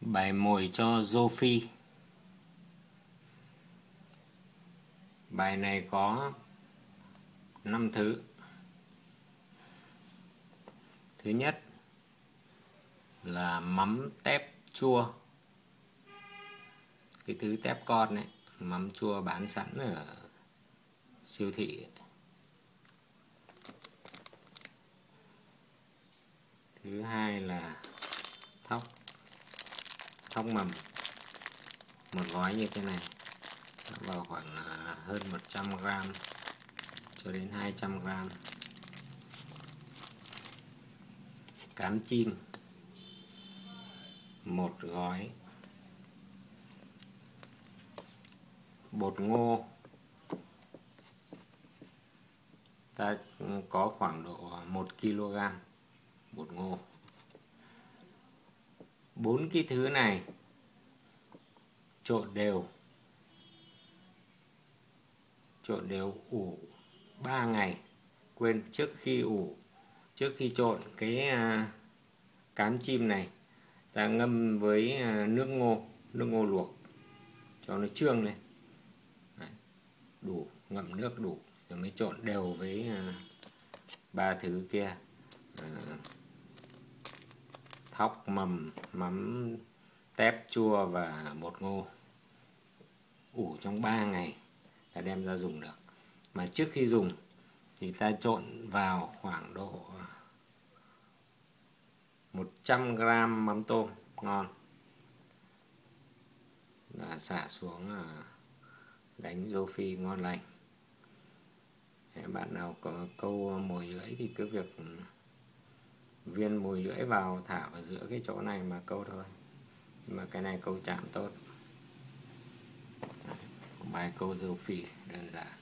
Bài mồi cho rô phi. Bài này có 5 thứ. Thứ nhất là mắm tép chua. Cái thứ tép con ấy, mắm chua bán sẵn ở siêu thị. Thứ hai là thóc mầm, một gói như thế này, vào khoảng hơn 100g cho đến 200g. Cám chim, một gói. Bột ngô ta có khoảng độ 1kg bột ngô. 4 cái thứ này trộn đều ủ 3 ngày. Quên, trước khi trộn cái cám chim này ta ngâm với nước ngô luộc cho nó trương lên. Đấy, đủ, ngậm nước đủ rồi mới trộn đều với 3 thứ kia: thóc, mầm, mắm tép chua và bột ngô. Ủ trong 3 ngày là đem ra dùng được. Mà trước khi dùng thì ta trộn vào khoảng độ 100g mắm tôm ngon, là xả xuống đánh rô phi ngon lành. Bạn nào có câu mồi lưỡi thì cứ việc viên mồi lưỡi vào, thả vào giữa cái chỗ này mà câu thôi. Mà cái này câu chạm tốt. Bài câu rô phi đơn giản.